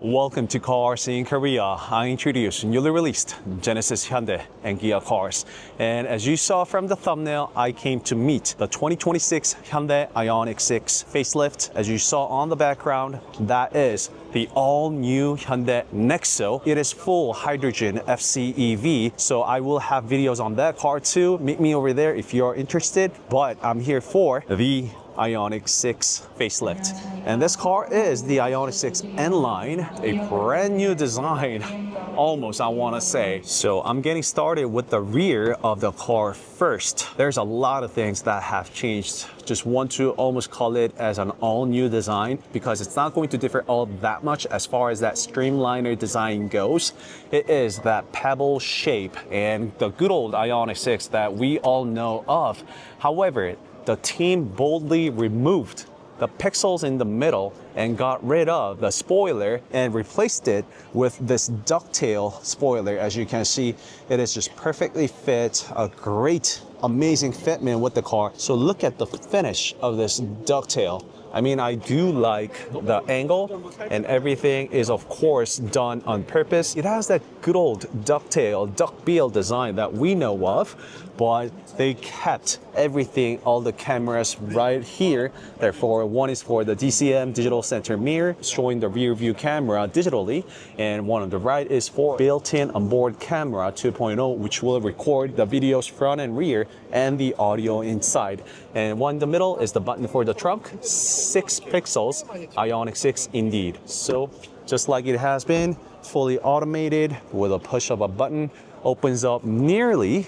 Welcome to CarSceneKorea. I introduce newly released Genesis Hyundai and Kia cars. And as you saw from the thumbnail, I came to meet the 2026 Hyundai IONIQ 6 facelift. As you saw on the background, that is the all-new Hyundai Nexo. It is full hydrogen FCEV, so I will have videos on that car too. Meet me over there if you're interested. But I'm here for the IONIQ 6 facelift. And this car is the IONIQ 6 N-line, a brand new design, almost I want to say. So I'm getting started with the rear of the car first. There's a lot of things that have changed. Just want to almost call it as an all-new design because it's not going to differ all that much as far as that streamliner design goes. It is that pebble shape and the good old IONIQ 6 that we all know of. However, the team boldly removed the pixels in the middle and got rid of the spoiler and replaced it with this ducktail spoiler. As you can see, it is just perfectly fit, a great, amazing fitment with the car. So look at the finish of this ducktail. I mean, I do like the angle and everything is of course done on purpose. It has that good old ducktail, duckbill design that we know of, but they kept everything, all the cameras right here. Therefore, one is for the DCM digital center mirror, showing the rear view camera digitally, and one on the right is for built-in onboard camera 2.0, which will record the videos front and rear and the audio inside. And one in the middle is the button for the trunk, 6 pixels, IONIQ 6 indeed. So just like it has been, fully automated with a push of a button, opens up nearly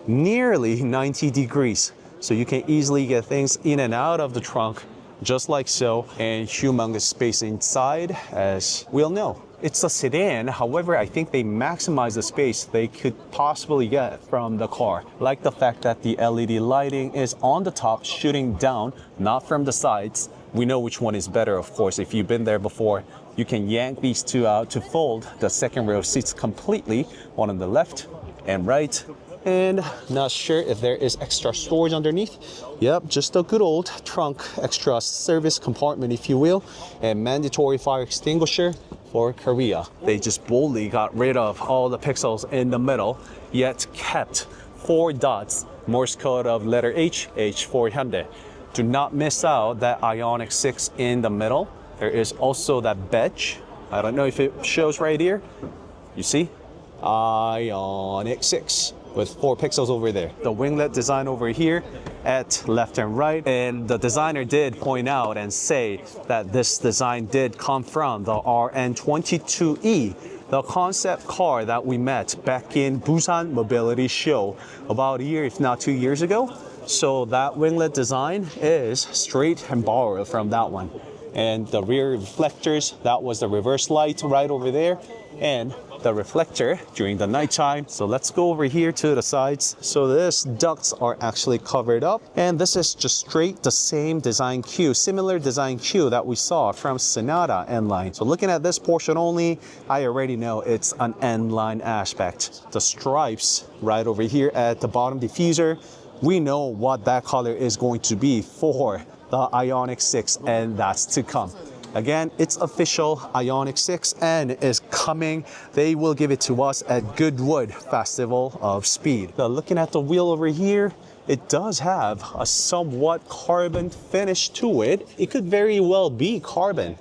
90 degrees. So you can easily get things in and out of the trunk just like so, and humongous space inside, as we all know. It's a sedan, however, I think they maximize the space they could possibly get from the car. Like the fact that the LED lighting is on the top, shooting down, not from the sides. We know which one is better, of course. If you've been there before, you can yank these two out to fold the second row seats completely, one on the left and right. And not sure if there is extra storage underneath. Yep, just a good old trunk, extra service compartment, if you will, and mandatory fire extinguisher for Korea. They just boldly got rid of all the pixels in the middle, yet kept 4 dots, Morse code of letter H, H for Hyundai. Do not miss out that IONIQ 6 in the middle. There is also that badge. I don't know if it shows right here. You see? IONIQ 6. With 4 pixels over there. The winglet design over here at left and right. And the designer did point out and say that this design did come from the RN22E, the concept car that we met back in Busan Mobility Show about a year, if not 2 years ago. So that winglet design is straight and borrowed from that one. And the rear reflectors, that was the reverse light right over there. And the reflector during the nighttime. So let's go over here to the sides. So this ducts are actually covered up, and this is just straight the same design cue, similar design cue that we saw from Sonata N-line. So looking at this portion only, I already know it's an N-line aspect. The stripes right over here at the bottom diffuser, we know what that color is going to be for the IONIQ 6, and that's to come. Again, it's official. IONIQ 6 N is coming. They will give it to us at Goodwood Festival of Speed. Now, looking at the wheel over here, it does have a somewhat carbon finish to it. It could very well be carbon.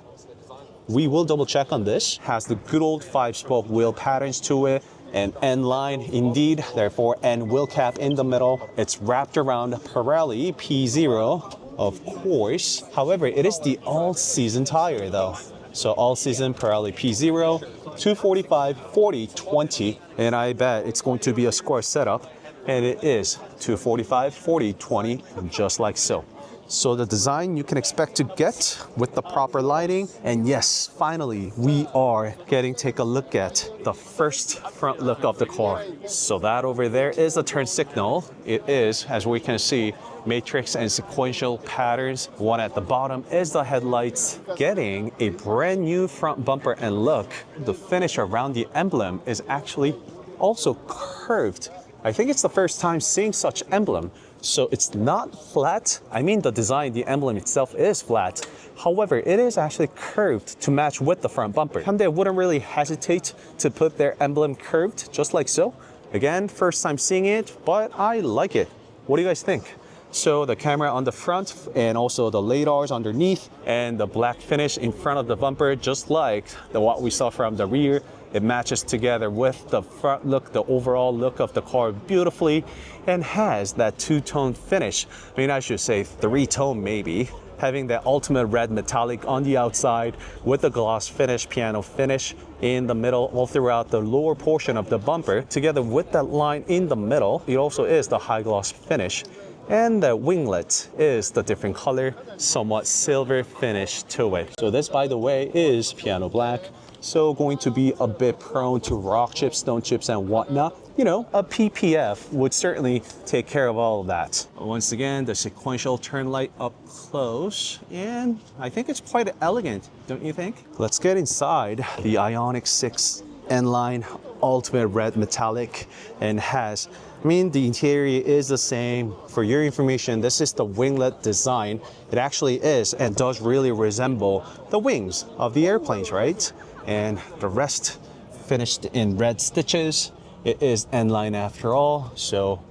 We will double check on this. Has the good old 5-spoke wheel patterns to it. An N-line indeed, therefore N wheel cap in the middle. It's wrapped around Pirelli P0. Of course. However, it is the all-season tire though. So all-season Pirelli P0, 245, 40, 20. And I bet it's going to be a square setup. And it is 245, 40, 20, just like so. So the design you can expect to get with the proper lighting. And yes, finally, we are take a look at the first front look of the car. So that over there is the turn signal. It is, as we can see, matrix and sequential patterns. One at the bottom is the headlights, getting a brand new front bumper and look. The finish around the emblem is actually also curved. I think it's the first time seeing such emblem. So it's not flat. I mean, the design, the emblem itself is flat. However, it is actually curved to match with the front bumper. Hyundai wouldn't really hesitate to put their emblem curved, just like so. Again, first time seeing it, but I like it. What do you guys think? So the camera on the front and also the LiDARs underneath and the black finish in front of the bumper, just like what we saw from the rear. It matches together with the front look, the overall look of the car beautifully, and has that two-tone finish. I mean, I should say three-tone maybe. Having that ultimate red metallic on the outside with the gloss finish, piano finish in the middle, all throughout the lower portion of the bumper, together with that line in the middle. It also is the high gloss finish. And the winglet is the different color, somewhat silver finish to it. So this, by the way, is piano black. So going to be a bit prone to rock chips, stone chips, and whatnot. You know, a PPF would certainly take care of all of that. Once again, the sequential turn light up close, and I think it's quite elegant, don't you think? Let's get inside the IONIQ 6 N-line ultimate red metallic, and has, I mean, the interior is the same. For your information, this is the winglet design. It actually is and does really resemble the wings of the airplanes, right? And the rest finished in red stitches. It is N-line after all, so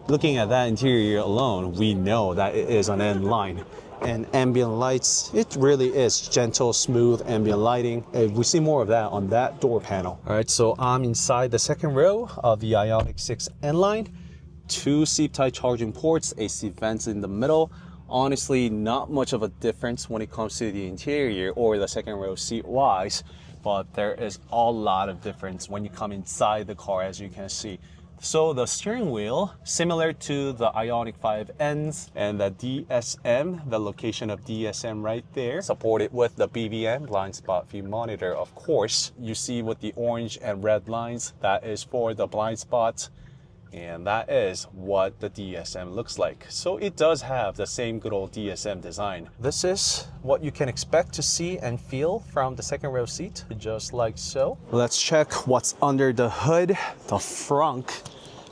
looking at that interior alone, we know that it is an N-line. And ambient lights, it really is gentle, smooth ambient lighting. We see more of that on that door panel. All right, so I'm inside the second row of the IONIQ 6 N-line. 2 seat-type charging ports, AC vents in the middle. Honestly, not much of a difference when it comes to the interior or the second row seat-wise, but there is a lot of difference when you come inside the car, as you can see. So the steering wheel, similar to the IONIQ 5Ns and the DSM, the location of DSM right there, supported with the BVM, blind spot view monitor. Of course, you see with the orange and red lines, that is for the blind spot. And that is what the DSM looks like. So it does have the same good old DSM design. This is what you can expect to see and feel from the second row seat, just like so. Let's check what's under the hood, the frunk,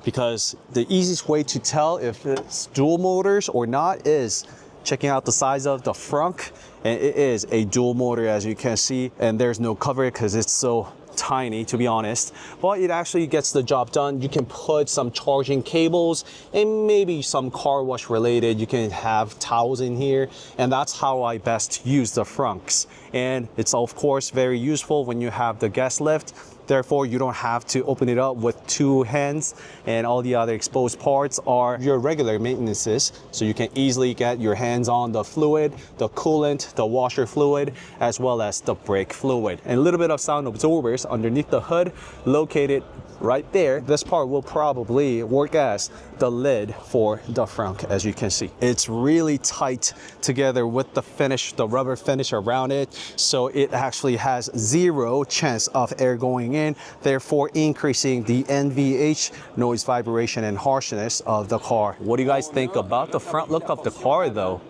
because the easiest way to tell if it's dual motors or not is checking out the size of the frunk. And it is a dual motor, as you can see, and there's no cover because it's so tiny, to be honest, but it actually gets the job done. You can put some charging cables and maybe some car wash related. You can have towels in here, and that's how I best use the frunks. And it's of course very useful when you have the gas lift. Therefore, you don't have to open it up with 2 hands, and all the other exposed parts are your regular maintenances. So you can easily get your hands on the fluid, the coolant, the washer fluid, as well as the brake fluid. And a little bit of sound absorbers underneath the hood, located right there. This part will probably work as the lid for the frunk, as you can see. It's really tight together with the finish, the rubber finish around it. So it actually has 0 chance of air going in, therefore increasing the NVH, noise, vibration, and harshness of the car. What do you guys think about the front look of the car though?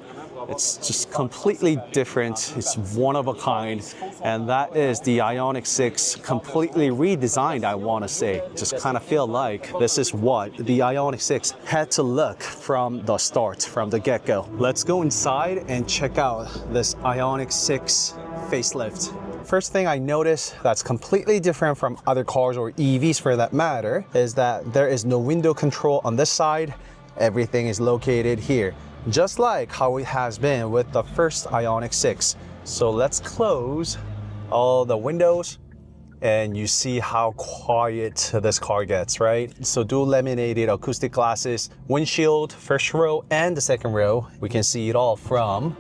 It's just completely different. It's one of a kind, and that is the IONIQ 6 completely redesigned, I want to say. Just kind of feel like this is what the IONIQ 6 had to look from the start, from the get-go. Let's go inside and check out this IONIQ 6 facelift. First thing I noticed that's completely different from other cars or EVs for that matter is that there is no window control on this side. Everything is located here, just like how it has been with the first IONIQ 6. So let's close all the windows and you see how quiet this car gets, right? So dual laminated acoustic glasses, windshield, first row and the second row. We can see it all from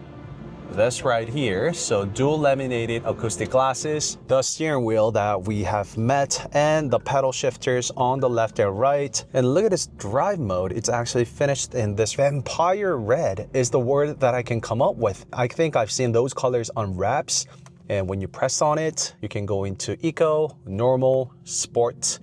this right here. So dual laminated acoustic glasses, the steering wheel that we have met, and the pedal shifters on the left and right. And look at this drive mode. It's actually finished in this vampire red is the word that I can come up with. I think I've seen those colors on wraps, and when you press on it, you can go into eco, normal, sport,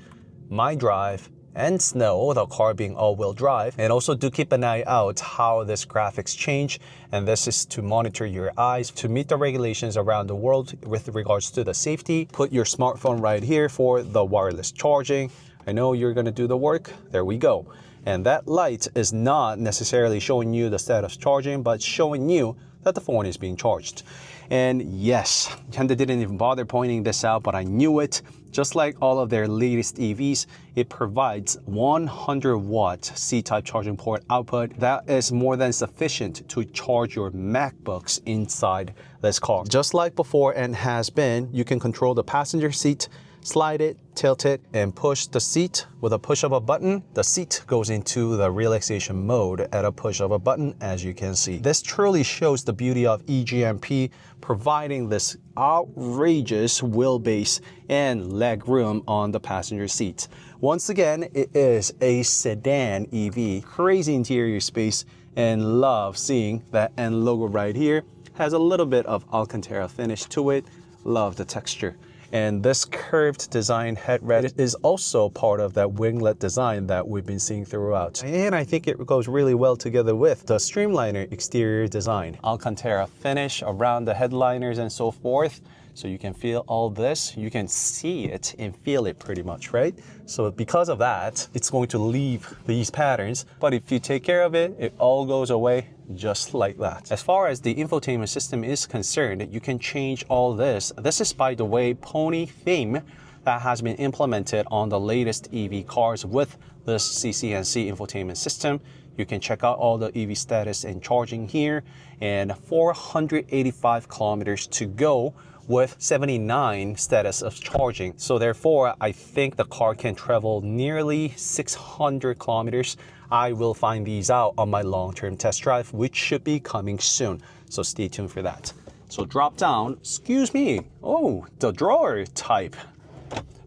my drive, and snow, the car being all-wheel drive. And also do keep an eye out how this graphics change, and this is to monitor your eyes to meet the regulations around the world with regards to the safety. Put your smartphone right here for the wireless charging. I know you're gonna do the work. There we go. And that light is not necessarily showing you the status charging, but showing you that the phone is being charged. And yes, Hyundai didn't even bother pointing this out, but I knew it. Just like all of their latest EVs, it provides 100-watt C-type charging port output. That is more than sufficient to charge your MacBooks inside this car. Just like before and has been, you can control the passenger seat, slide it, tilt it, and push the seat. With a push of a button, the seat goes into the relaxation mode at a push of a button, as you can see. This truly shows the beauty of EGMP, providing this outrageous wheelbase and leg room on the passenger seat. Once again, it is a sedan EV, crazy interior space, and love seeing that N logo right here. Has a little bit of Alcantara finish to it. Love the texture. And this curved design headrest is also part of that winglet design that we've been seeing throughout. And I think it goes really well together with the streamliner exterior design. Alcantara finish around the headliners and so forth. So you can feel all this, you can see it and feel it pretty much, right? So because of that, it's going to leave these patterns, but if you take care of it, it all goes away just like that. As far as the infotainment system is concerned, you can change all this. This is, by the way, Pony theme that has been implemented on the latest EV cars with this ccNC infotainment system. You can check out all the EV status and charging here, and 485 kilometers to go with 79 status of charging. So therefore, I think the car can travel nearly 600 kilometers. I will find these out on my long-term test drive, which should be coming soon. So stay tuned for that. So drop down, excuse me. Oh, the drawer type.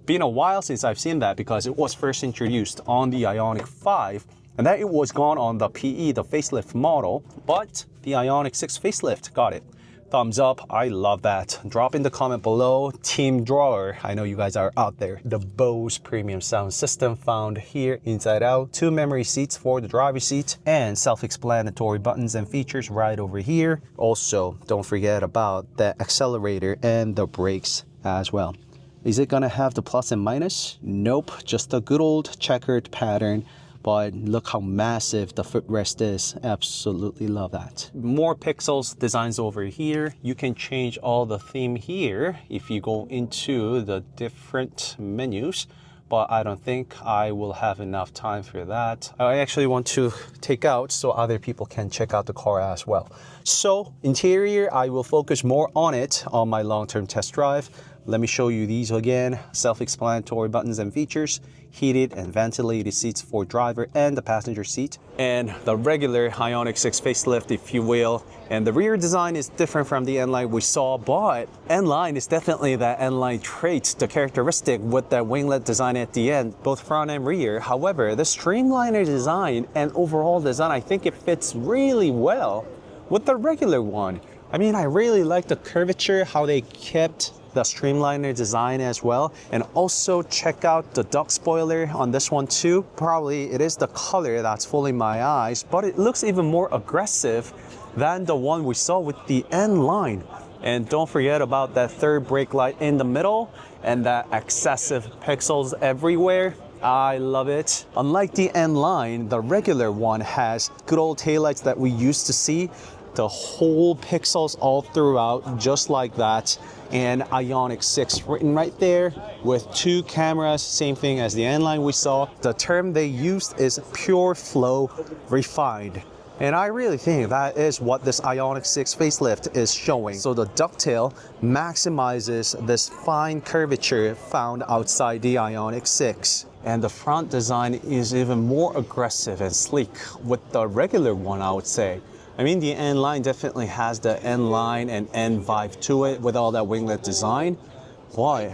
Been a while since I've seen that because it was first introduced on the IONIQ 5, and then it was gone on the PE, the facelift model, but the IONIQ 6 facelift got it. Thumbs up, I love that. Drop in the comment below, team drawer. I know you guys are out there. The Bose premium sound system found here inside out. 2 memory seats for the driver's seat and self-explanatory buttons and features right over here. Also, don't forget about the accelerator and the brakes as well. Is it gonna have the plus and minus? Nope, just a good old checkered pattern. But look how massive the footrest is. Absolutely love that. More pixels designs over here. You can change all the theme here if you go into the different menus, but I don't think I will have enough time for that. I actually want to take out so other people can check out the car as well. So interior, I will focus more on it on my long-term test drive. Let me show you these again. Self-explanatory buttons and features, heated and ventilated seats for driver and the passenger seat, and the regular IONIQ 6 facelift, if you will. And the rear design is different from the N-line we saw, but N-line is definitely that N-line trait, the characteristic with that winglet design at the end, both front and rear. However, the streamliner design and overall design, I think it fits really well with the regular one. I mean, I really like the curvature, how they kept the streamliner design as well. And also check out the duck spoiler on this one too. Probably it is the color that's fooling my eyes, but it looks even more aggressive than the one we saw with the N-line. And don't forget about that third brake light in the middle and that excessive pixels everywhere. I love it. Unlike the N-line, the regular one has good old taillights that we used to see. The whole pixels all throughout, just like that. And IONIQ 6 written right there with 2 cameras, same thing as the N-line we saw. The term they used is pure flow refined. And I really think that is what this IONIQ 6 facelift is showing. So the ducktail maximizes this fine curvature found outside the IONIQ 6. And the front design is even more aggressive and sleek with the regular one, I would say. I mean, the N-line definitely has the N-line and N vibe to it with all that winglet design. Boy,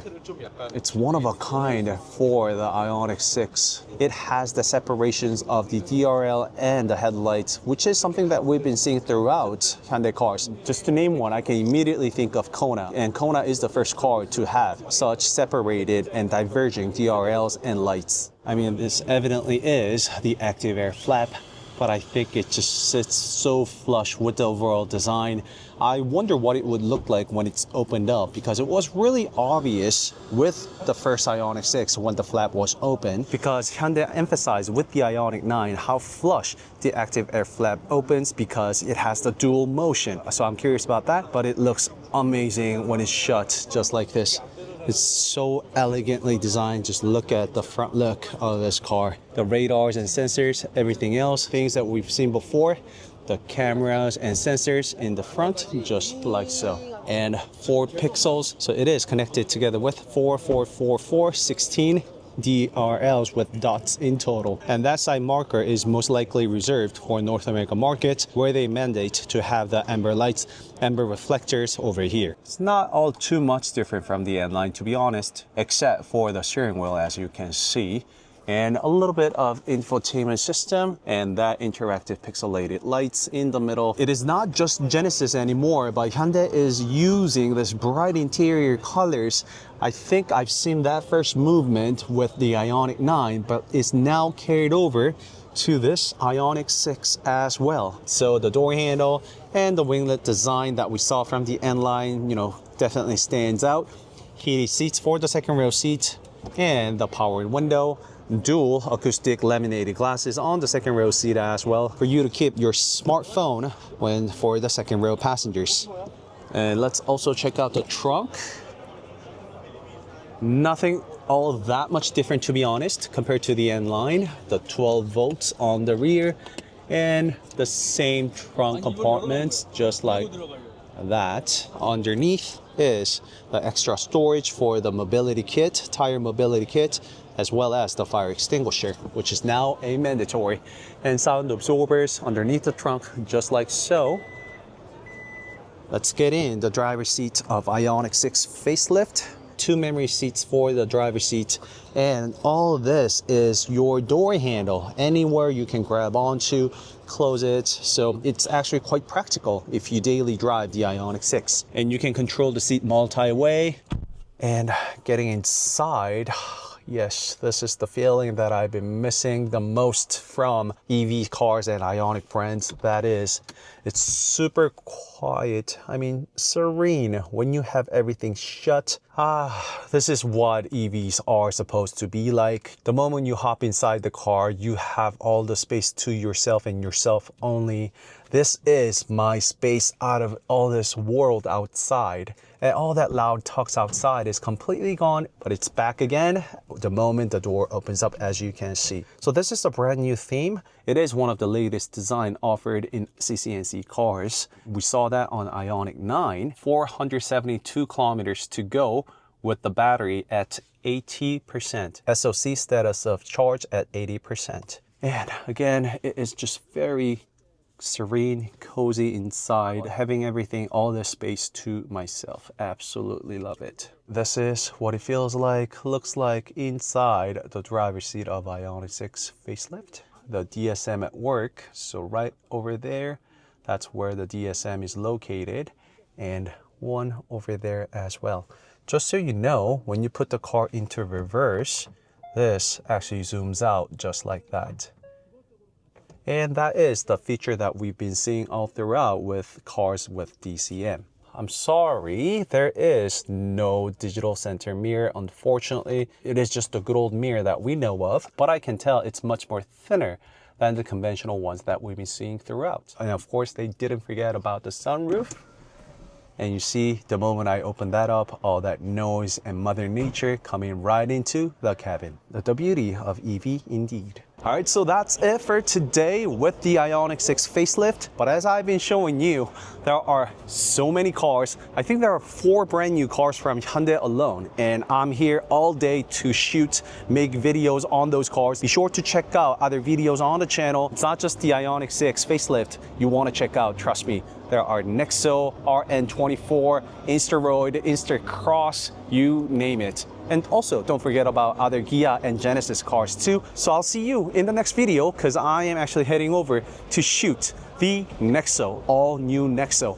it's one of a kind for the IONIQ 6. It has the separations of the DRL and the headlights, which is something that we've been seeing throughout Hyundai cars. Just to name one, I can immediately think of Kona. And Kona is the first car to have such separated and diverging DRLs and lights. I mean, this evidently is the active air flap but I think it just sits so flush with the overall design. I wonder what it would look like when it's opened up, because it was really obvious with the first IONIQ 6 when the flap was open, because Hyundai emphasized with the IONIQ 9 how flush the active air flap opens because it has the dual motion. So I'm curious about that, but it looks amazing when it's shut just like this. It's so elegantly designed. Just look at the front look of this car. The radars and sensors, everything else, things that we've seen before. The cameras and sensors in the front, just like so. And 4 pixels, so it is connected together with 16 DRLs with dots in total. And that side marker is most likely reserved for North American market, where they mandate to have the amber lights, amber reflectors over here. It's not all too much different from the N-line, to be honest, except for the steering wheel, as you can see, and a little bit of infotainment system and that interactive pixelated lights in the middle. It is not just Genesis anymore, but Hyundai is using this bright interior colors. I think I've seen that first movement with the IONIQ 9, but it's now carried over to this IONIQ 6 as well. So the door handle and the winglet design that we saw from the N-line, you know, definitely stands out. Heated seats for the second row seat and the powered window. Dual acoustic laminated glasses on the second row seat as well, for you to keep your smartphone when for the second row passengers. And let's also check out the trunk. Nothing all that much different, to be honest, compared to the N-line. The 12 volts on the rear and the same trunk compartments, just like that. Underneath is the extra storage for the mobility kit, tire mobility kit, as well as the fire extinguisher, which is now a mandatory. And sound absorbers underneath the trunk, just like so. Let's get in the driver's seat of IONIQ 6 facelift. 2 memory seats for the driver's seat, and all this is your door handle. Anywhere you can grab onto, close it. So it's actually quite practical if you daily drive the IONIQ 6. And you can control the seat multi-way. And getting inside, yes, this is the feeling that I've been missing the most from EV cars and IONIQ brands. That is, it's super quiet. I mean, serene when you have everything shut. This is what EVs are supposed to be like. The moment you hop inside the car, you have all the space to yourself and yourself only. This is my space out of all this world outside. And all that loud talks outside is completely gone, but it's back again the moment the door opens up, as you can see. So this is a brand new theme. It is one of the latest design offered in ccNC cars. We saw that on IONIQ 9, 472 kilometers to go with the battery at 80%. SOC status of charge at 80%. And again, it is just very serene, cozy inside, having everything, all this space to myself. Absolutely love it. This is what it feels like, looks like inside the driver's seat of IONIQ 6 facelift. The DSM at work, so right over there, that's where the DSM is located, and one over there as well. Just so you know, when you put the car into reverse, this actually zooms out just like that. And that is the feature that we've been seeing all throughout with cars with DCM. I'm sorry, there is no digital center mirror, unfortunately. It is just a good old mirror that we know of, but I can tell it's much more thinner than the conventional ones that we've been seeing throughout. And of course, they didn't forget about the sunroof. And you see, the moment I open that up, all that noise and Mother Nature coming right into the cabin. The beauty of EV indeed. All right, so that's it for today with the IONIQ 6 facelift. But as I've been showing you, there are so many cars. I think there are 4 brand new cars from Hyundai alone. And I'm here all day to shoot, make videos on those cars. Be sure to check out other videos on the channel. It's not just the IONIQ 6 facelift you want to check out, trust me. There are Nexo, RN24, Instaroid, Instacross, you name it. And also, don't forget about other Kia and Genesis cars too. So I'll see you in the next video, because I am actually heading over to shoot the Nexo, all new Nexo.